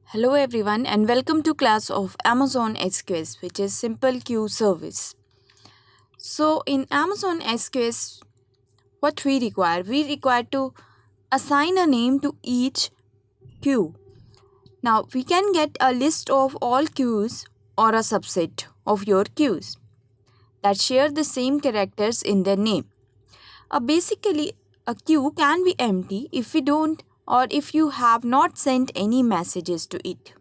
Hello everyone and welcome to class of Amazon SQS, which is Simple Queue Service. So in Amazon SQS, what we require to assign a name to each queue. Now we can get a list of all queues or a subset of your queues that share the same characters in their name. Basically, a queue can be empty if we don't or if you have not sent any messages to it,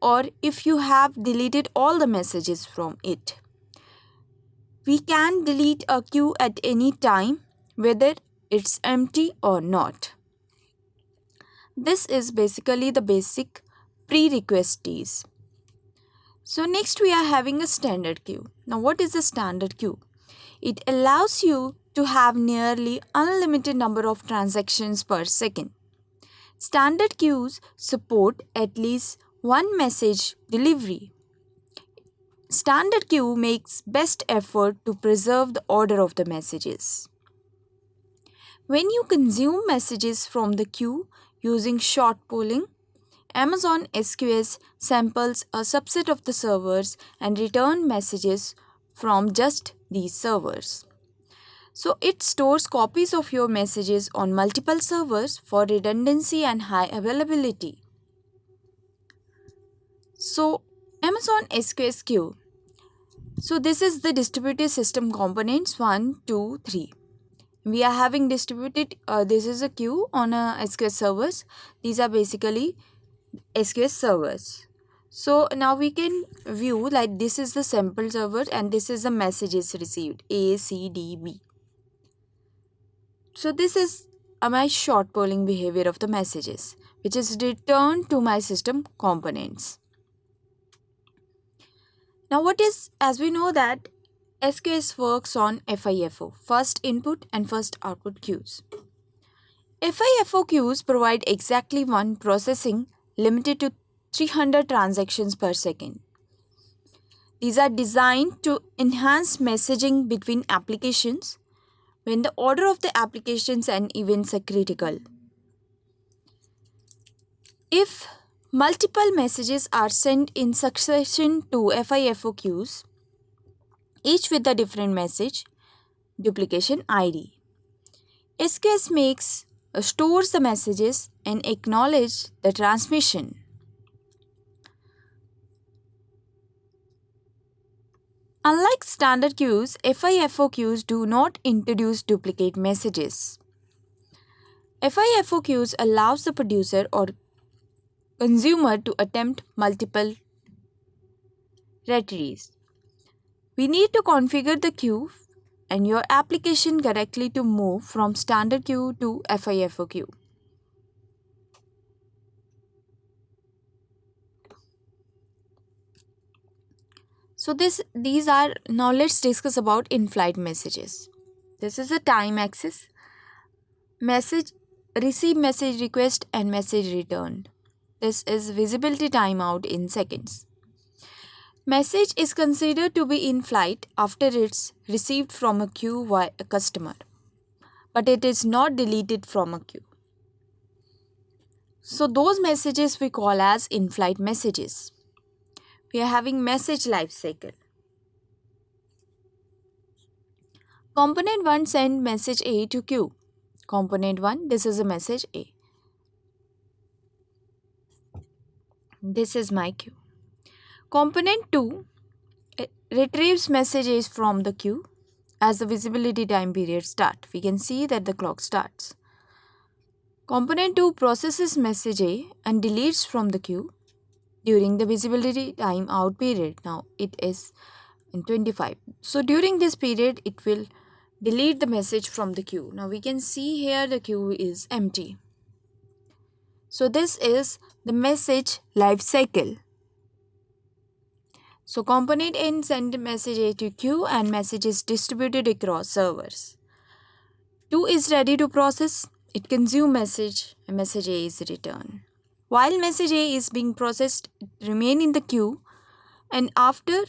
or if you have deleted all the messages from it. We can delete a queue at any time, whether it's empty or not. This is basically the basic prerequisites. So next we are having a standard queue. Now what is a standard queue? It allows you to have nearly unlimited number of transactions per second. Standard queues support at least one message delivery. Standard queue makes best effort to preserve the order of the messages. When you consume messages from the queue using short polling, Amazon SQS samples a subset of the servers and return messages from just these servers. So it stores copies of your messages on multiple servers for redundancy and high availability. So Amazon SQS queue. So this is the distributed system components 1, 2, 3. We are having distributed, this is a queue on a SQS servers. These are basically SQS servers. So now we can view like this is the sample server and this is the messages received A, C, D, B. So this is my short polling behavior of the messages, which is returned to my system components. Now what is, as we know that SQS works on FIFO, first input and first output queues. FIFO queues provide exactly one processing limited to 300 transactions per second. These are designed to enhance messaging between applications when the order of the applications and events are critical. If multiple messages are sent in succession to FIFO queues, each with a different message, duplication ID. SQS stores the messages and acknowledges the transmission. Unlike standard queues, FIFO queues do not introduce duplicate messages. FIFO queues allows the producer or consumer to attempt multiple retries. We need to configure the queue and your application correctly to move from standard queue to FIFO queue. So these are, now let's discuss about in-flight messages. This is a time axis. Message, receive message request and message returned. This is visibility timeout in seconds. Message is considered to be in flight after it's received from a queue by a customer, but it is not deleted from a queue. So those messages we call as in-flight messages. We are having message life cycle. Component 1 send message A to queue. Component 1, this is a message A. This is my queue. Component 2 retrieves messages from the queue as the visibility time period start. We can see that the clock starts. Component 2 processes message A and deletes from the queue during the visibility time out period. Now it is in 25. So during this period it will delete the message from the queue. Now we can see here the queue is empty. So this is the message life cycle. So component N send message A to queue and message is distributed across servers. 2 is ready to process. It consume message and message A is returned. While message A is being processed, it remain in the queue, and after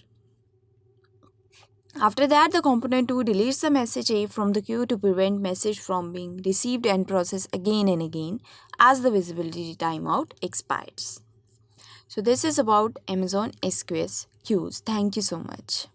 that the component 2 deletes the message A from the queue to prevent message from being received and processed again and again as the visibility timeout expires. So this is about Amazon SQS queues. Thank you so much.